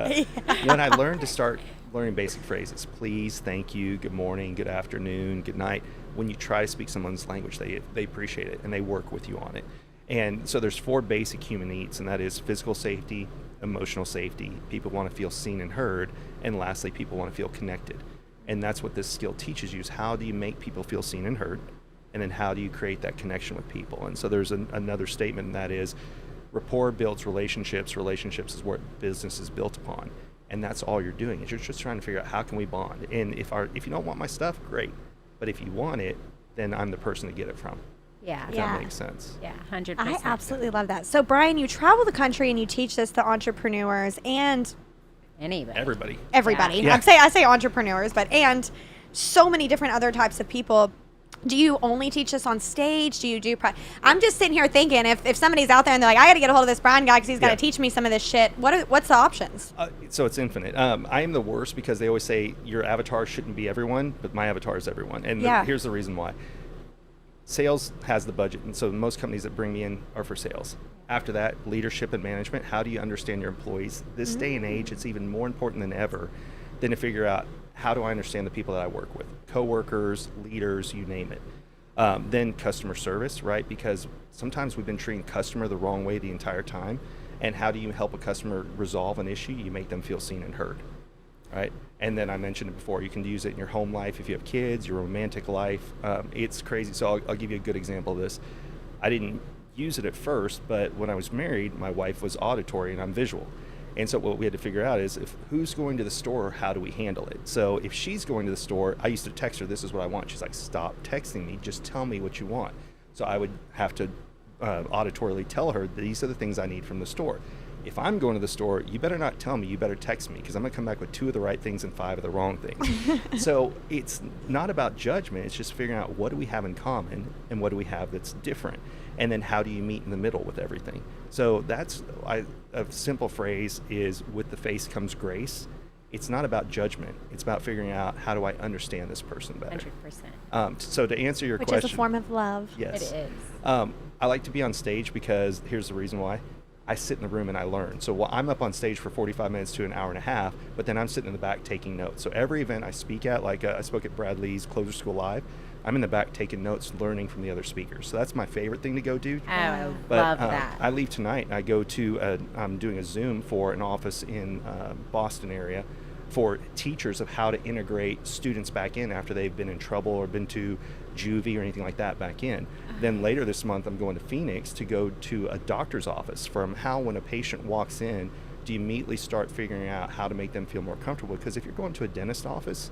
when I learned to start learning basic phrases, please, thank you, good morning, good afternoon, good night, when you try to speak someone's language, they appreciate it and they work with you on it. And so there's 4 basic human needs, and that is physical safety, emotional safety, people want to feel seen and heard, and lastly, people want to feel connected. And that's what this skill teaches you, is how do you make people feel seen and heard? And then how do you create that connection with people? And so there's another statement, and that is rapport builds relationships. Relationships is what business is built upon. And that's all you're doing, is you're just trying to figure out how can we bond. And if you don't want my stuff, great. But if you want it, then I'm the person to get it from. Yeah. If Yeah. that makes sense. Yeah, 100%. I absolutely love that. So Brian, you travel the country and you teach this to entrepreneurs and Anybody. Everybody. everybody. Yeah. I say entrepreneurs, but and so many different other types of people. Do you only teach this on stage? Do you do? I'm just sitting here thinking, if somebody's out there and they're like, I got to get a hold of this Brian guy because he's got to Yeah. teach me some of this shit. What's the options? So it's infinite. I am the worst because they always say your avatar shouldn't be everyone, but my avatar is everyone. And Yeah. here's the reason why. Sales has the budget, and so most companies that bring me in are for sales. After that, leadership and management. How do you understand your employees? This day and age, it's even more important than ever than to figure out, how do I understand the people that I work with? Coworkers, leaders, you name it. Then customer service, right? Because sometimes we've been treating customer the wrong way the entire time. And how do you help a customer resolve an issue? You make them feel seen and heard, right? And then I mentioned it before, you can use it in your home life if you have kids, your romantic life. It's crazy. So I'll give you a good example of this. I didn't use it at first, but when I was married, my wife was auditory and I'm visual. And so what we had to figure out is, if who's going to the store, how do we handle it? So if she's going to the store, I used to text her, this is what I want. She's like, stop texting me, just tell me what you want. So I would have to auditorily tell her, these are the things I need from the store. If I'm going to the store, you better not tell me, you better text me, because I'm going to come back with 2 of the right things and 5 of the wrong things. So it's not about judgment, it's just figuring out what do we have in common and what do we have that's different. And then how do you meet in the middle with everything? So that's a simple phrase is, with the face comes grace. It's not about judgment. It's about figuring out, how do I understand this person better? 100%. So to answer your Which question. is a form of love. Yes. It is. I like to be on stage because here's the reason why. I sit in the room and I learn. So while I'm up on stage for 45 minutes to an hour and a half, but then I'm sitting in the back taking notes. So every event I speak at, like I spoke at Brad Lee's Closer School Live, I'm in the back taking notes, learning from the other speakers. So that's my favorite thing to go do. Oh, I But love that. I leave tonight and I go to, I'm doing a Zoom for an office in Boston area for teachers of how to integrate students back in after they've been in trouble or been to juvie or anything like that back in. Then later this month, I'm going to Phoenix to go to a doctor's office, from how when a patient walks in, do you immediately start figuring out how to make them feel more comfortable? Because if you're going to a dentist office,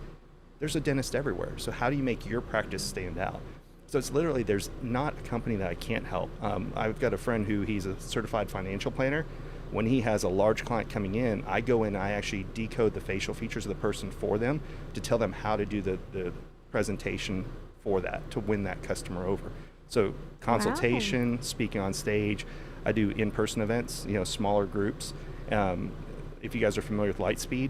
there's a dentist everywhere. So how do you make your practice stand out? So it's literally, there's not a company that I can't help. I've got a friend he's a certified financial planner. When he has a large client coming in, I go in and I actually decode the facial features of the person for them to tell them how to do the presentation for that, to win that customer over. So consultation, speaking on stage. I do in-person events, smaller groups. If you guys are familiar with Lightspeed,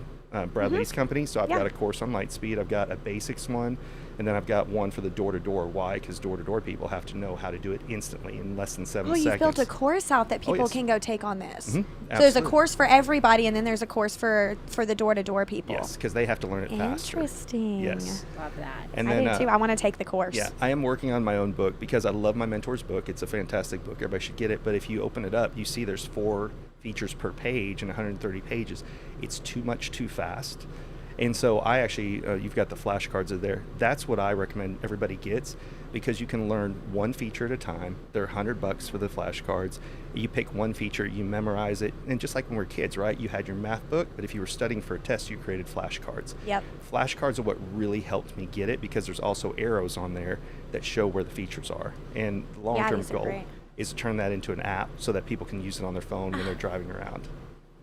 Brad Lee's company, so I've got a course on Lightspeed. I've got a basics one, and then I've got one for the door-to-door. Why? Because door-to-door people have to know how to do it instantly in less than 7 seconds. You've built a course out that people can go take on this. Mm-hmm. So there's a course for everybody, and then there's a course for the door-to-door people. Yes, because they have to learn it faster. Interesting. Yes. Love that. And I then, do too. I want to take the course. Yeah, I am working on my own book because I love my mentor's book. It's a fantastic book. Everybody should get it. But if you open it up, you see there's 4 features per page and 130 pages. It's too much too fast. And so I actually, you've got the flashcards in there. That's what I recommend everybody gets, because you can learn one feature at a time. They're $100 for the flashcards. You pick one feature, you memorize it. And just like when we were kids, right? You had your math book, but if you were studying for a test, you created flashcards. Yep. Flashcards are what really helped me get it, because there's also arrows on there that show where the features are. And the long-term goal is to turn that into an app so that people can use it on their phone when they're driving around.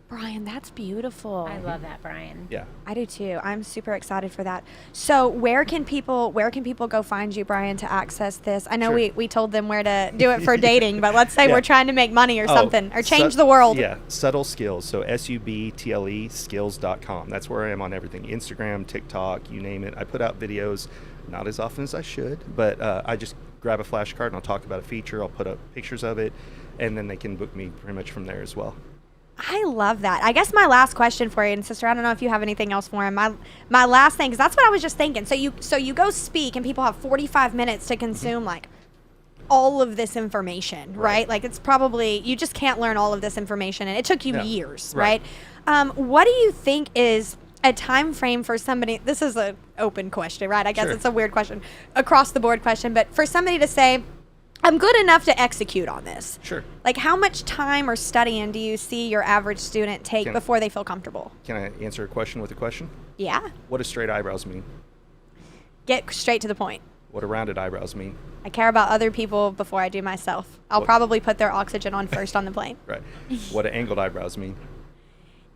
Brian, that's beautiful. I love that, Brian. Yeah. I do too. I'm super excited for that. So where can people go find you, Brian, to access this? I know we told them where to do it for dating, but let's say we're trying to make money or something, or change the world. Yeah, Subtle Skills. So SUBTLE skills.com. That's where I am on everything. Instagram, TikTok, you name it. I put out videos, not as often as I should, but I just grab a flashcard and I'll talk about a feature. I'll put up pictures of it, and then they can book me pretty much from there as well. I love that. I guess my last question for you, and sister, I don't know if you have anything else for him. My last thing, because that's what I was just thinking. So you go speak, and people have 45 minutes to consume like all of this information, right? Like it's probably, you just can't learn all of this information, and it took you years, right? What do you think is a time frame for somebody? This is an open question, right? I guess it's a weird question, across the board question, but for somebody to say, I'm good enough to execute on this. Sure. Like, how much time or studying do you see your average student take before they feel comfortable? Can I answer a question with a question? Yeah. What do straight eyebrows mean? Get straight to the point. What do rounded eyebrows mean? I care about other people before I do myself. I'll probably put their oxygen on first on the plane. Right. What do angled eyebrows mean?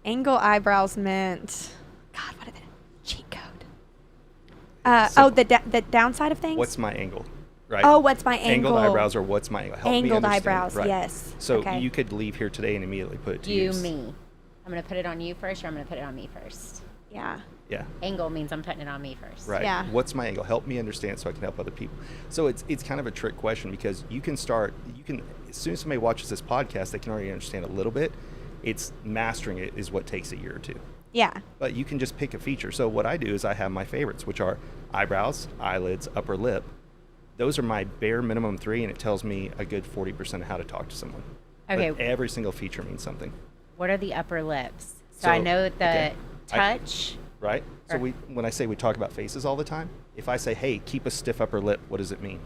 Angle eyebrows meant, God, what is it? Cheat code. The downside of things? What's my angle? Right. Oh, what's my angle? Angled eyebrows, or what's my angle? Help Angled me understand. eyebrows, Right. yes. So you could leave here today and immediately put it to use. Me. I'm going to put it on you first, or I'm going to put it on me first. Yeah. Yeah. Angle means I'm putting it on me first. Right. Yeah. What's my angle? Help me understand so I can help other people. So it's kind of a trick question, because you can, as soon as somebody watches this podcast, they can already understand a little bit. It's mastering it is what takes a year or two. Yeah. But you can just pick a feature. So what I do is I have my favorites, which are eyebrows, eyelids, upper lip. Those are my bare minimum 3, and it tells me a good 40% of how to talk to someone. Okay. But every single feature means something. What are the upper lips? So I know the touch. Right? So when I say we talk about faces all the time, if I say, hey, keep a stiff upper lip, what does it mean?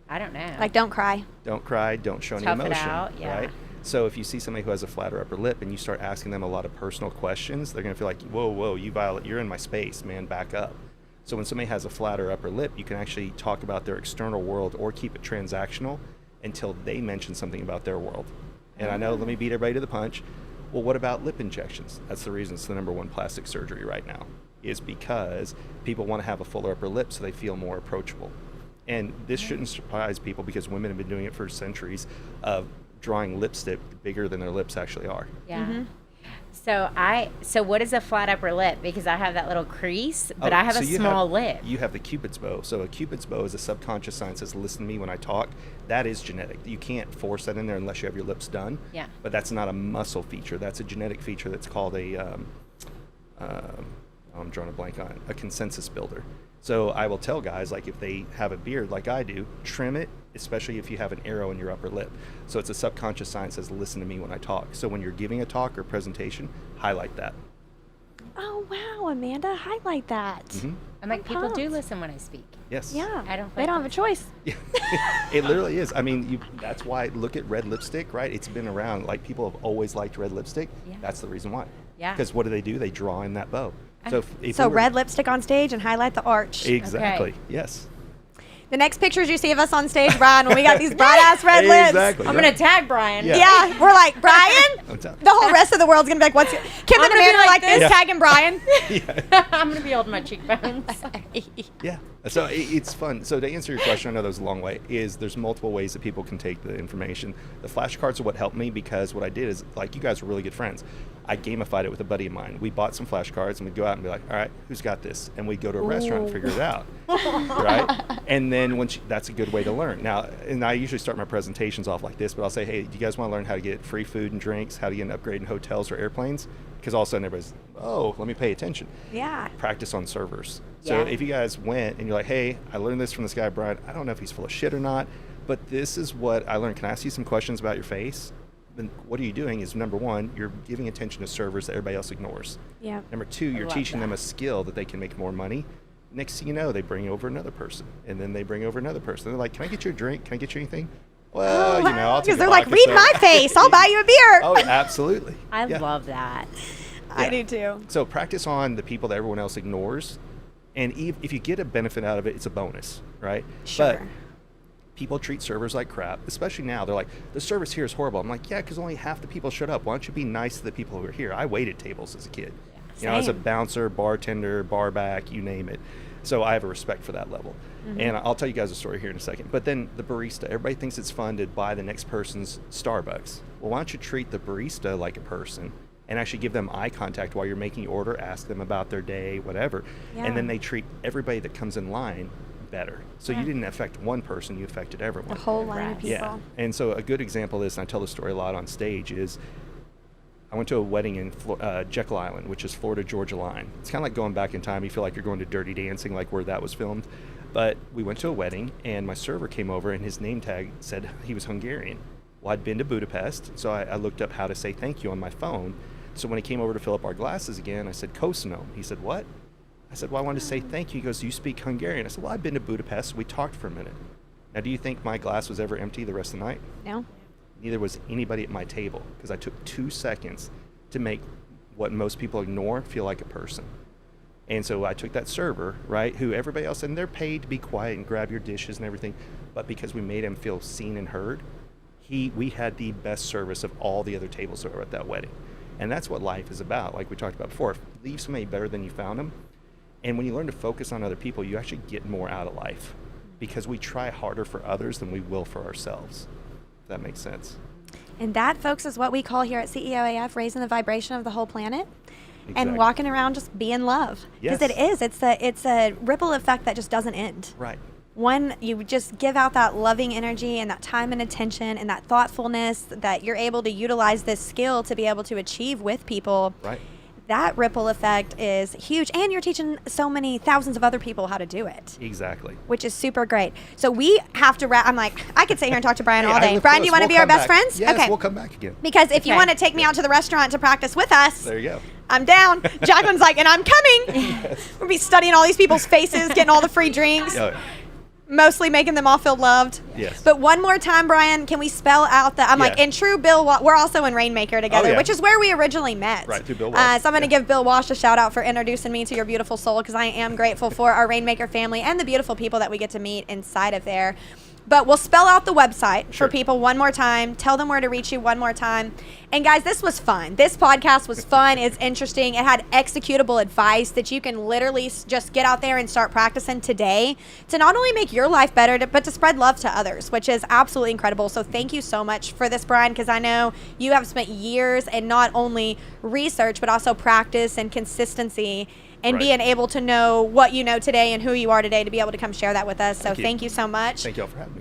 I don't know. Like, don't cry. Don't cry, don't show any Tough it emotion. out, yeah. Right? So if you see somebody who has a flatter upper lip and you start asking them a lot of personal questions, they're going to feel like, whoa, you're in my space, man, back up. So when somebody has a flatter upper lip, you can actually talk about their external world or keep it transactional until they mention something about their world. And I know, let me beat everybody to the punch. Well, what about lip injections? That's the reason it's the number 1 plastic surgery right now, is because people want to have a fuller upper lip so they feel more approachable. And this shouldn't surprise people, because women have been doing it for centuries of drawing lipstick bigger than their lips actually are. Yeah. Mm-hmm. So what is a flat upper lip? Because I have that little crease, but I have a small lip. You have the Cupid's bow. So a Cupid's bow is a subconscious sign that says, listen to me when I talk. That is genetic. You can't force that in there unless you have your lips done. Yeah. But that's not a muscle feature. That's a genetic feature that's called I'm drawing a blank on it, a consensus builder. So I will tell guys, like, if they have a beard like I do, trim it, especially if you have an arrow in your upper lip. So it's a subconscious sign that says, listen to me when I talk. So when you're giving a talk or presentation, highlight that. Oh, wow, Amanda, highlight that. Mm-hmm. I'm like, people do listen when I speak. Yes. Yeah. They don't have a choice. It literally is. I mean, that's why, look at red lipstick, right? It's been around. Like, people have always liked red lipstick. Yeah. That's the reason why. Yeah. Because what do? They draw in that bow. So red lipstick on stage and highlight the arch. Exactly. Okay. Yes. The next pictures you see of us on stage, Brian, when we got these bright-ass red lips. Exactly. I'm going to tag Brian. Yeah, we're like, Brian? The whole rest of the world's going to be like, what's... Kim and Amanda are like this, tagging Brian. I'm going to be holding my cheekbones. Yeah. So it's fun. So to answer your question, I know that was a long way, is there's multiple ways that people can take the information. The flashcards are what helped me because what I did is, like, you guys are really good friends. I gamified it with a buddy of mine. We bought some flashcards and we'd go out and be like, all right, who's got this? And we'd go to a restaurant and figure it out. Right? And then that's a good way to learn. Now, and I usually start my presentations off like this, but I'll say, hey, do you guys want to learn how to get free food and drinks, how to get an upgrade in hotels or airplanes? Because all of a sudden everybody's, oh, let me pay attention. Yeah. Practice on servers. So if you guys went and you're like, hey, I learned this from this guy, Brian. I don't know if he's full of shit or not, but this is what I learned. Can I ask you some questions about your face? Then what are you doing is, number one, you're giving attention to servers that everybody else ignores. Yeah. Number two, you're teaching them a skill that they can make more money. Next thing you know, they bring over another person, and then they bring over another person. They're like, can I get you a drink? Can I get you anything? Well, I'll take because they're like, read my face. I'll buy you a beer. Oh, absolutely. I love that. I do too. So practice on the people that everyone else ignores. And if you get a benefit out of it, it's a bonus, right? Sure. But people treat servers like crap, especially now. They're like, the service here is horrible. I'm like, yeah, because only half the people showed up. Why don't you be nice to the people who are here? I waited tables as a kid. You know, as a bouncer, bartender, bar back, you name it. So I have a respect for that level. And I'll tell you guys a story here in a second. But then the barista, everybody thinks it's fun to buy the next person's Starbucks. Well, why don't you treat the barista like a person and actually give them eye contact while you're making your order, ask them about their day, whatever. Yeah. And then they treat everybody that comes in line better. So you didn't affect one person, you affected everyone. A whole line of people. Yeah. And so a good example of this, and I tell the story a lot on stage, is I went to a wedding in Jekyll Island, which is Florida-Georgia line. It's kind of like going back in time. You feel like you're going to Dirty Dancing, like where that was filmed. But we went to a wedding, and my server came over, and his name tag said he was Hungarian. Well, I'd been to Budapest, so I looked up how to say thank you on my phone. So when he came over to fill up our glasses again, I said, Kosono. He said, what? I said, well, I wanted to say thank you. He goes, do you speak Hungarian? I said, well, I've been to Budapest. We talked for a minute. Now, do you think my glass was ever empty the rest of the night? No. Neither was anybody at my table, because I took 2 seconds to make what most people ignore feel like a person. And so I took that server, right, who everybody else, and they're paid to be quiet and grab your dishes and everything, but because we made him feel seen and heard, we had the best service of all the other tables that were at that wedding. And that's what life is about, like we talked about before. Leave somebody better than you found them. And when you learn to focus on other people, you actually get more out of life, because we try harder for others than we will for ourselves. If that makes sense. And that, folks, is what we call here at CEOAF raising the vibration of the whole planet. Exactly. And walking around just being love. Because it is. It's a ripple effect that just doesn't end. Right. When you just give out that loving energy and that time and attention and that thoughtfulness that you're able to utilize this skill to be able to achieve with people. Right. That ripple effect is huge, and you're teaching so many thousands of other people how to do it. Exactly. Which is super great. So we have to wrap. I'm like, I could sit here and talk to Brian all day. live Brian, close. do you want to We'll be our come best back. friends? Yes, okay. we'll come back again. Because if you Okay. want to take me out to the restaurant to practice with us, There you go. I'm down. Jacqueline's like, and I'm coming. We'll be studying all these people's faces, getting all the free drinks. Oh, Mostly making them all feel loved. Yes. But one more time, Brian, can we spell out the... I'm like, in true Bill... We're also in Rainmaker together, yeah. which is where we originally met. Right, through Bill Walsh. So I'm going to give Bill Walsh a shout-out for introducing me to your beautiful soul, because I am grateful for our Rainmaker family and the beautiful people that we get to meet inside of there. But we'll spell out the website Sure. for people one more time. Tell them where to reach you one more time. And guys, this was fun. This podcast was fun. It's interesting. It had executable advice that you can literally just get out there and start practicing today to not only make your life better, but to spread love to others, which is absolutely incredible. So thank you so much for this, Brian, because I know you have spent years in not only research, but also practice and consistency and Right. being able to know what you know today and who you are today to be able to come share that with us. So Thank you. so much Thank y'all for having me.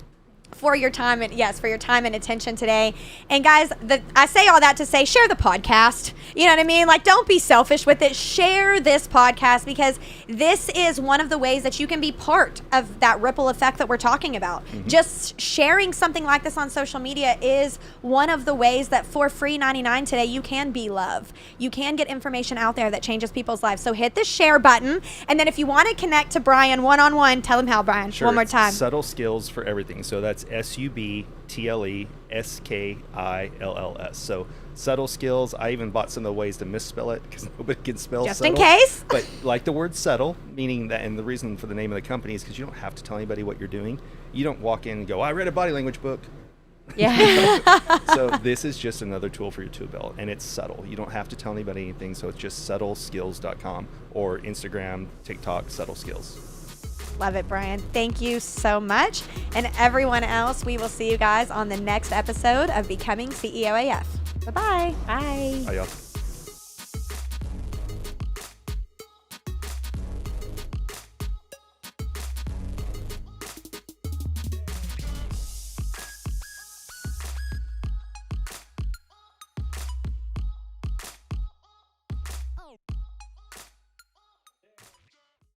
for your time and attention today. And guys, I say all that to say, share the podcast. You know what I mean? Like, don't be selfish with it. Share this podcast, because this is one of the ways that you can be part of that ripple effect that we're talking about. Mm-hmm. Just sharing something like this on social media is one of the ways that for free 99 today, you can be love. You can get information out there that changes people's lives. So hit the share button. And then if you want to connect to Brian one-on-one, tell him how, Brian, Sure, one more it's time. Subtle skills for everything. So that's SUBTLESKILLS. So subtle skills. I even bought some of the ways to misspell it because nobody can spell Just subtle. in case. But like the word subtle, meaning that, and the reason for the name of the company is because you don't have to tell anybody what you're doing. You don't walk in and go, I read a body language book. Yeah. So this is just another tool for your tool belt, and it's subtle. You don't have to tell anybody anything, so it's just subtleskills.com or Instagram, TikTok, subtle skills. Love it, Brian. Thank you so much. And everyone else, we will see you guys on the next episode of Becoming CEO AF. Bye-bye. Bye. Bye, y'all.